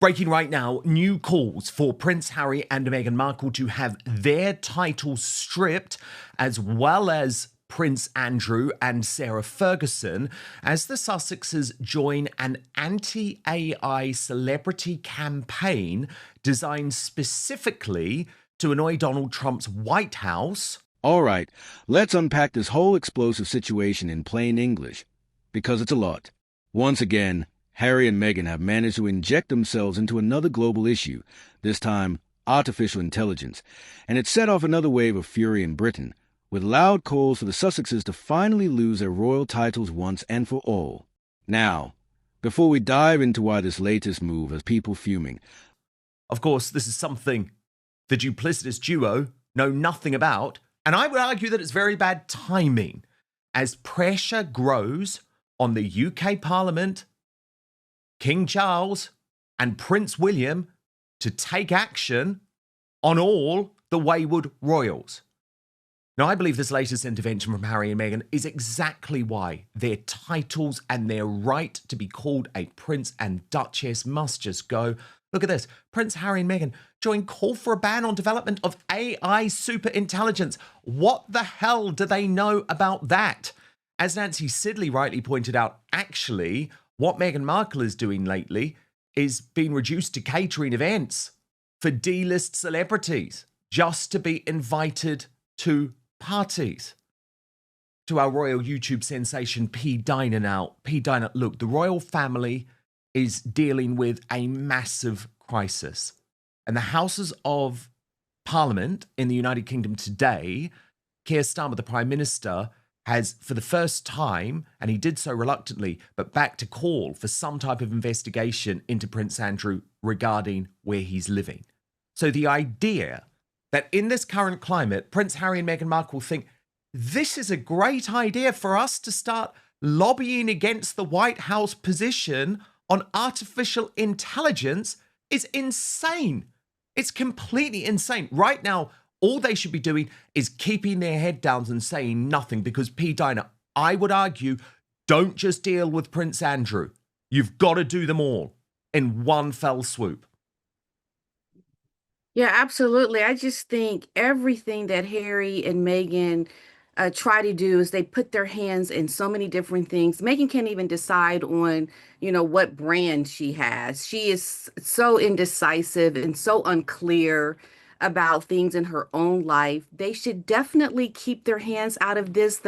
Breaking right now, new calls for Prince Harry and Meghan Markle to have their titles stripped, as well as Prince Andrew and Sarah Ferguson, as the Sussexes join an anti-AI celebrity campaign designed specifically to annoy Donald Trump's White House. All right, let's unpack this whole explosive situation in plain English, because it's a lot. Once again, Harry and Meghan have managed to inject themselves into another global issue, this time artificial intelligence, and it set off another wave of fury in Britain, with loud calls for the Sussexes to finally lose their royal titles once and for all. Now, before we dive into why this latest move has people fuming. Of course, this is something the duplicitous duo know nothing about, and I would argue that it's very bad timing as pressure grows on the UK Parliament, King Charles and Prince William to take action on all the wayward royals. Now, I believe this latest intervention from Harry and Meghan is exactly why their titles and their right to be called a prince and duchess must just go. Look at this. Prince Harry and Meghan join call for a ban on development of AI superintelligence. What the hell do they know about that? As Nancy Sidley rightly pointed out, actually, what Meghan Markle is doing lately is being reduced to catering events for D-list celebrities just to be invited to parties. To our royal YouTube sensation, P. Diner now. P. Diner, look, the royal family is dealing with a massive crisis. And the Houses of Parliament in the United Kingdom today, Keir Starmer, the Prime Minister, has, for the first time, and he did so reluctantly, but back to call for some type of investigation into Prince Andrew regarding where he's living. So the idea that in this current climate, Prince Harry and Meghan Markle think this is a great idea for us to start lobbying against the White House position on artificial intelligence is insane. It's completely insane. Right now, all they should be doing is keeping their head down and saying nothing, because P. Diner, I would argue, don't just deal with Prince Andrew. You've got to do them all in one fell swoop. Yeah, absolutely. I just think everything that Harry and Meghan try to do is they put their hands in so many different things. Meghan can't even decide on, what brand she has. She is so indecisive and so unclear about things in her own life. They should definitely keep their hands out of this,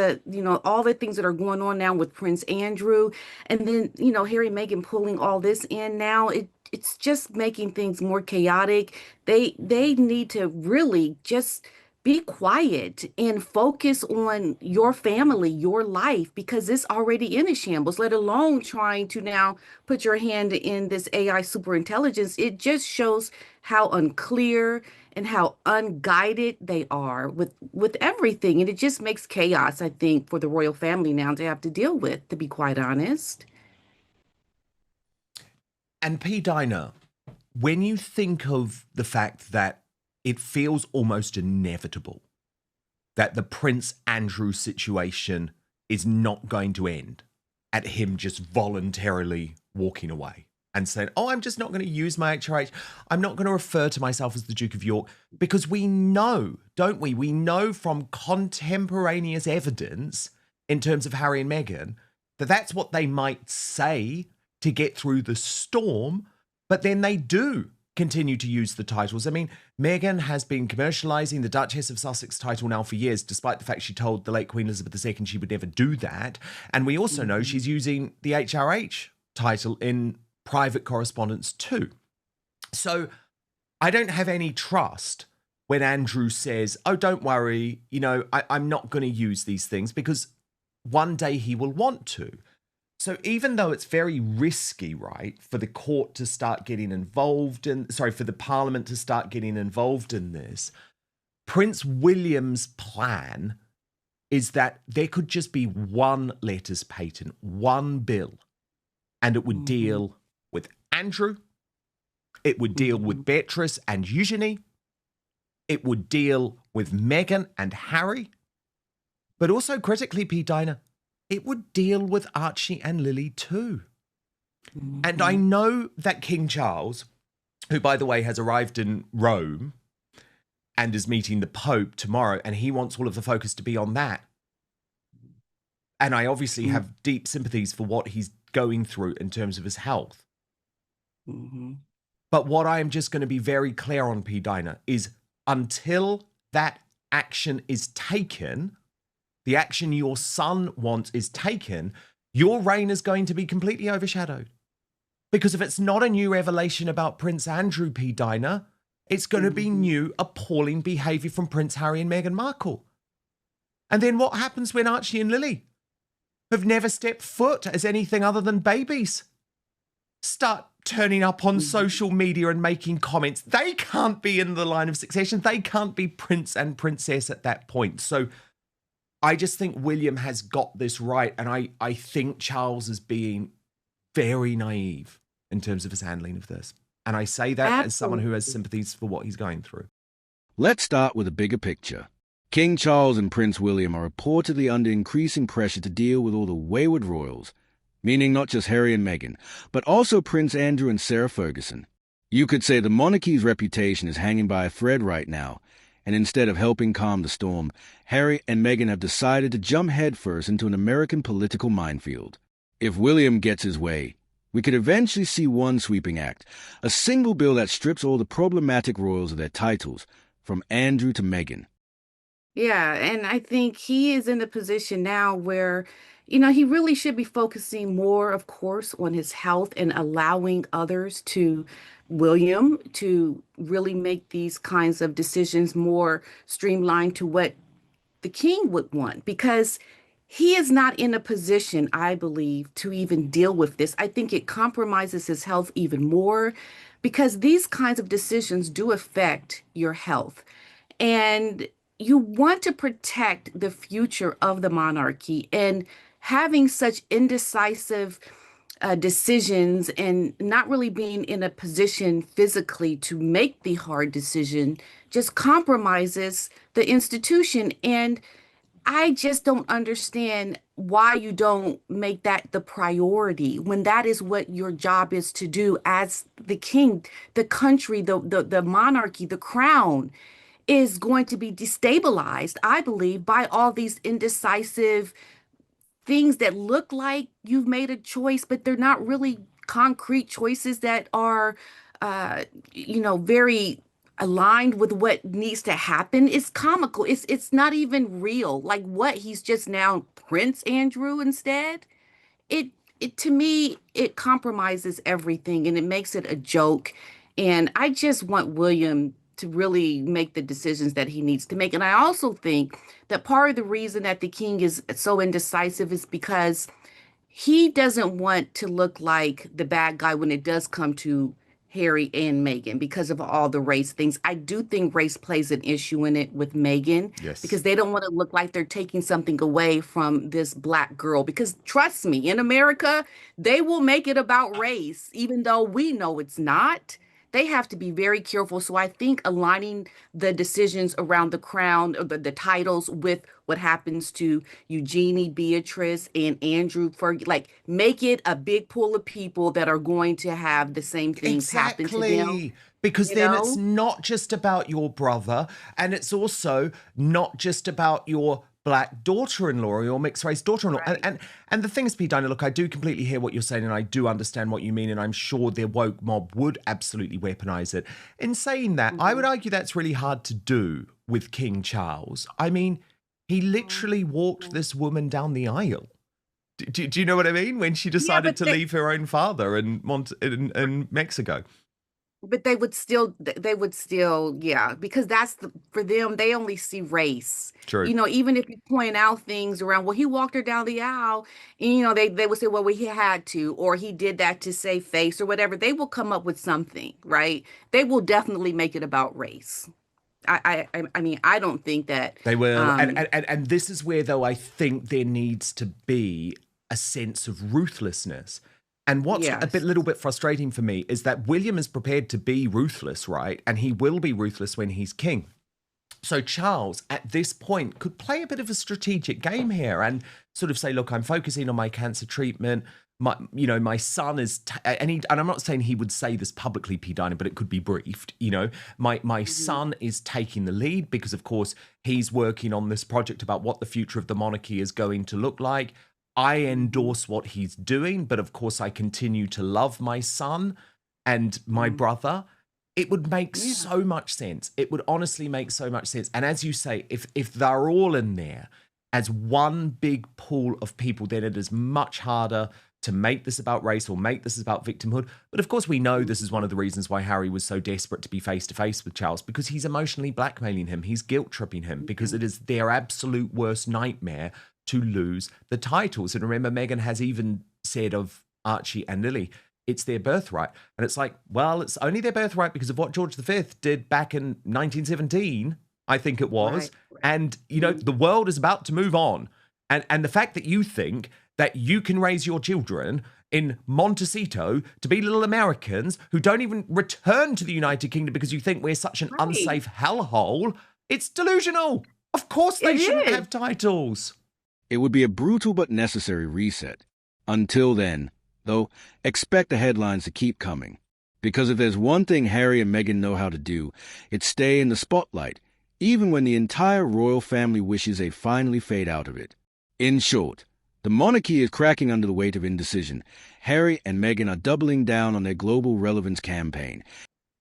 all the things that are going on now with Prince Andrew. And then, Harry and Meghan pulling all this in now, it's just making things more chaotic. They need to really just be quiet and focus on your family, your life, because it's already in a shambles, let alone trying to now put your hand in this AI superintelligence. It just shows how unclear and how unguided they are with everything. And it just makes chaos, I think, for the royal family now to have to deal with, to be quite honest. And P. Diner, when you think of the fact that it feels almost inevitable that the Prince Andrew situation is not going to end at him just voluntarily walking away and saying, oh, I'm just not going to use my HRH. I'm not going to refer to myself as the Duke of York, because we know, don't we? We know from contemporaneous evidence in terms of Harry and Meghan that that's what they might say to get through the storm, but then they do continue to use the titles. I mean, Meghan has been commercializing the Duchess of Sussex title now for years, despite the fact she told the late Queen Elizabeth II she would never do that. And we also know she's using the HRH title in private correspondence too. So I don't have any trust when Andrew says, oh, don't worry, I'm not going to use these things, because one day he will want to. So even though it's very risky, right, for the court to start getting involved for the Parliament to start getting involved in this, Prince William's plan is that there could just be one letters patent, one bill, and it would deal with Andrew, it would deal with Beatrice and Eugenie, it would deal with Meghan and Harry, but also critically, P. Diner, it would deal with Archie and Lily too. And I know that King Charles who, by the way, has arrived in Rome and is meeting the Pope tomorrow, and he wants all of the focus to be on that. And I obviously have deep sympathies for what he's going through in terms of his health. Mm-hmm. But what I am just going to be very clear on, P. Dinah, is until that action is taken, the action your son wants is taken, your reign is going to be completely overshadowed. Because if it's not a new revelation about Prince Andrew, P. Dinah, it's going to be new, appalling behavior from Prince Harry and Meghan Markle. And then what happens when Archie and Lily, who've never stepped foot as anything other than babies, start turning up on social media and making comments? They can't be in the line of succession. They can't be prince and princess at that point. So I just think William has got this right. And I think Charles is being very naive in terms of his handling of this. And I say that as someone who has sympathies for what he's going through. Let's start with a bigger picture. King Charles and Prince William are reportedly under increasing pressure to deal with all the wayward royals, meaning not just Harry and Meghan, but also Prince Andrew and Sarah Ferguson. You could say the monarchy's reputation is hanging by a thread right now, and instead of helping calm the storm, Harry and Meghan have decided to jump headfirst into an American political minefield. If William gets his way, we could eventually see one sweeping act, a single bill that strips all the problematic royals of their titles, from Andrew to Meghan. Yeah, and I think he is in a position now where, he really should be focusing more, of course, on his health and allowing others William, to really make these kinds of decisions more streamlined to what the king would want, because he is not in a position, I believe, to even deal with this. I think it compromises his health even more because these kinds of decisions do affect your health. And you want to protect the future of the monarchy, and having such indecisive decisions and not really being in a position physically to make the hard decision just compromises the institution. And I just don't understand why you don't make that the priority when that is what your job is to do as the king. The country, the monarchy, the crown is going to be destabilized, I believe, by all these indecisive things that look like you've made a choice, but they're not really concrete choices that are, very aligned with what needs to happen. It's comical. It's not even real. Like what, he's just now Prince Andrew instead. It it to me it compromises everything and it makes it a joke. And I just want William to really make the decisions that he needs to make. And I also think that part of the reason that the king is so indecisive is because he doesn't want to look like the bad guy when it does come to Harry and Meghan because of all the race things. I do think race plays an issue in it with Meghan Yes. because they don't want to look like they're taking something away from this black girl. Because trust me, in America, they will make it about race, even though we know it's not. They have to be very careful. So I think aligning the decisions around the crown, or the titles, with what happens to Eugenie, Beatrice, and Andrew Fergie, like make it a big pool of people that are going to have the same things happen to them. Exactly. Because You then it's know? not just about your brother, and it's also not just about your black daughter-in-law or your mixed race daughter-in-law. Right. And the thing is, P. Dinah, look, I do completely hear what you're saying, and I do understand what you mean, and I'm sure the woke mob would absolutely weaponize it. In saying that, I would argue that's really hard to do with King Charles. I mean, he literally walked this woman down the aisle. Do you know what I mean? When she decided but to leave her own father in Mexico. But they would still, yeah, because for them, they only see race. True. Even if you point out things around, well, he walked her down the aisle, and, they would say, well, he had to, or he did that to save face or whatever. They will come up with something, right? They will definitely make it about race. I mean, I don't think that, They will. And this is where, though, I think there needs to be a sense of ruthlessness. And what's a yes. little bit frustrating for me is that William is prepared to be ruthless, right? And he will be ruthless when he's king. So Charles, at this point, could play a bit of a strategic game here and sort of say, look, I'm focusing on my cancer treatment. my son is, and I'm not saying he would say this publicly, P. Diner, but it could be briefed. My Mhm. son is taking the lead because, of course, he's working on this project about what the future of the monarchy is going to look like. I Mhm. endorse what he's doing, but of course, I continue to love my son and my Mhm. brother. It would make Yeah. so much sense. It would honestly make so much sense. And as you say, if they're all in there as one big pool of people, then it is much harder to make this about race or make this about victimhood. But of course, we know this is one Mhm. of the reasons why Harry was so desperate to be face to face with Charles, because he's emotionally blackmailing him. He's guilt tripping him because Yeah. it is their absolute worst nightmare to lose the titles. And remember, Meghan has even said of Archie and Lily, it's their birthright. And it's like, well, it's only their birthright because of what George V did back in 1917, I think it was. Right. Right. And, Mhm. the world is about to move on. And the fact that you think that you can raise your children in Montecito to be little Americans who don't even return to the United Kingdom because you think we're such an Right. unsafe hellhole, it's delusional. Of course they It shouldn't is. have titles. It would be a brutal but necessary reset. Until then, though, expect the headlines to keep coming. Because if there's one thing Harry and Meghan know how to do, it's stay in the spotlight, even when the entire royal family wishes they finally fade out of it. In short, the monarchy is cracking under the weight of indecision. Harry and Meghan are doubling down on their global relevance campaign.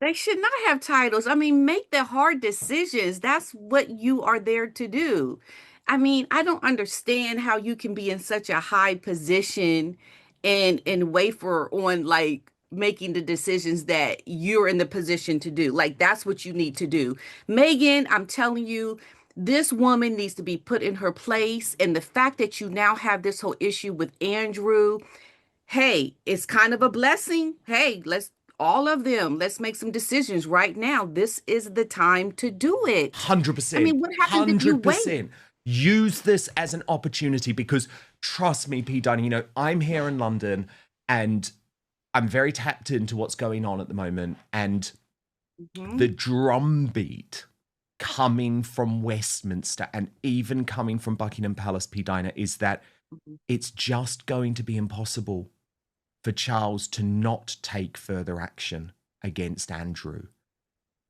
They should not have titles. I mean, make the hard decisions. That's what you are there to do. I mean, I don't understand how you can be in such a high position and waver on like making the decisions that you're in the position to do. Like that's what you need to do. Megan, I'm telling you, this woman needs to be put in her place. And the fact that you now have this whole issue with Andrew, hey, it's kind of a blessing. Hey, let's all of them, let's make some decisions right now. This is the time to do it. I 100%. mean, what happens if you wait? 100%. Use this as an opportunity because trust me, P. Dunning, I'm here in London and I'm very tapped into what's going on at the moment. And the Mhm. drumbeat coming from Westminster and even coming from Buckingham Palace, P. Diner, is that Mhm. it's just going to be impossible for Charles to not take further action against Andrew.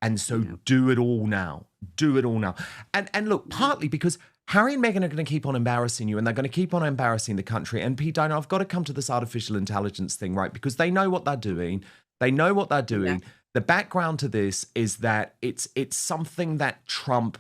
And so Yeah. do it all now. Do it all now. And look, Yeah. partly because Harry and Meghan are going to keep on embarrassing you and they're going to keep on embarrassing the country. And Pete, Dino, I've got to come to this artificial intelligence thing, right? Because they know what they're doing. They know what they're Yeah. doing. The background to this is that it's something that Trump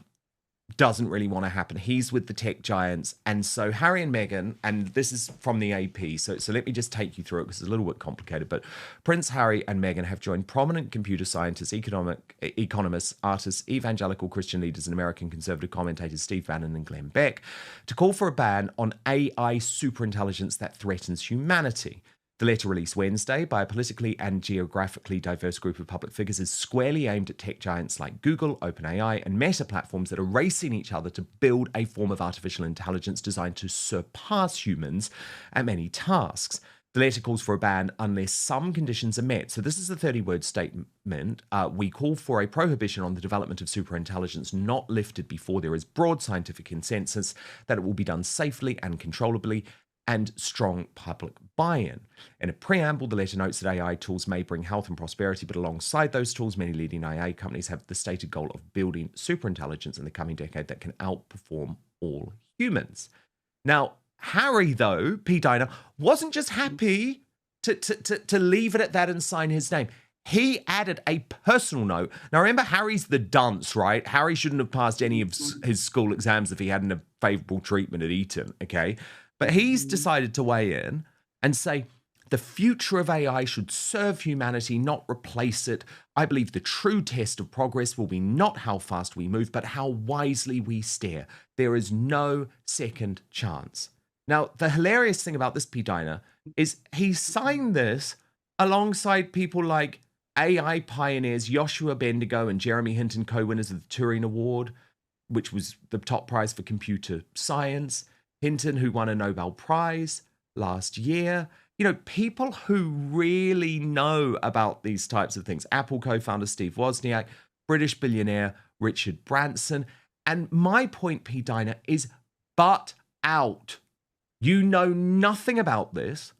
doesn't really want to happen. He's with the tech giants. And so Harry and Meghan, and this is from the AP, so let me just take you through it because it's a little bit complicated, but Prince Harry and Meghan have joined prominent computer scientists, economists, artists, evangelical Christian leaders, and American conservative commentators Steve Bannon and Glenn Beck to call for a ban on AI superintelligence that threatens humanity. The letter released Wednesday by a politically and geographically diverse group of public figures is squarely aimed at tech giants like Google, OpenAI, and Meta platforms that are racing each other to build a form of artificial intelligence designed to surpass humans at many tasks. The letter calls for a ban unless some conditions are met. So, this is a 30-word statement. We call for a prohibition on the development of superintelligence not lifted before there is broad scientific consensus that it will be done safely and controllably and strong public buy-in. In a preamble, the letter notes that AI tools may bring health and prosperity, but alongside those tools, many leading AI companies have the stated goal of building superintelligence in the coming decade that can outperform all humans. Now, Harry, though, P. Diner, wasn't just happy to leave it at that and sign his name. He added a personal note. Now, remember, Harry's the dunce, right? Harry shouldn't have passed any of Mhm. his school exams if he hadn't had favorable treatment at Eton, okay? But he's Mhm. decided to weigh in and say, the future of AI should serve humanity, not replace it. I believe the true test of progress will be not how fast we move, but how wisely we steer. There is no second chance. Now, the hilarious thing about this P. Diner is he signed this alongside people like AI pioneers Joshua Bendigo and Jeremy Hinton, co-winners of the Turing Award, which was the top prize for computer science. Hinton, who won a Nobel Prize last year. People who really know about these types of things. Apple co-founder Steve Wozniak, British billionaire Richard Branson. And my point, P. Diner, is butt out. You know nothing about this.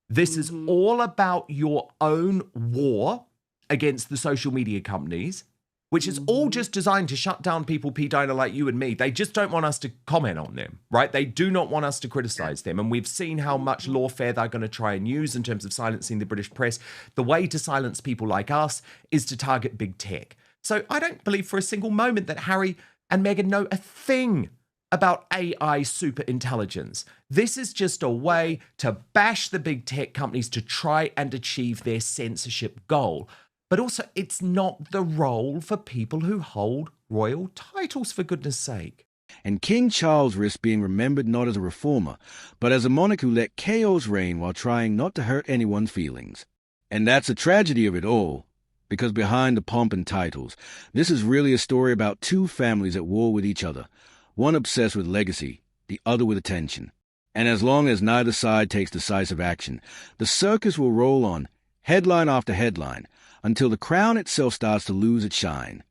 This is all about your own war against the social media companies, which is all just designed to shut down people, P. Diner, like you and me. They just don't want us to comment on them, right? They do not want us to criticize them. And we've seen how much lawfare they're going to try and use in terms of silencing the British press. The way to silence people like us is to target big tech. So I don't believe for a single moment that Harry and Meghan know a thing about AI superintelligence. This is just a way to bash the big tech companies to try and achieve their censorship goal. But also, it's not the role for people who hold royal titles, for goodness sake. And King Charles risks being remembered not as a reformer, but as a monarch who let chaos reign while trying not to hurt anyone's feelings. And that's the tragedy of it all, because behind the pomp and titles, this is really a story about two families at war with each other, one obsessed with legacy, the other with attention. And as long as neither side takes decisive action, the circus will roll on, headline after headline, until the crown itself starts to lose its shine.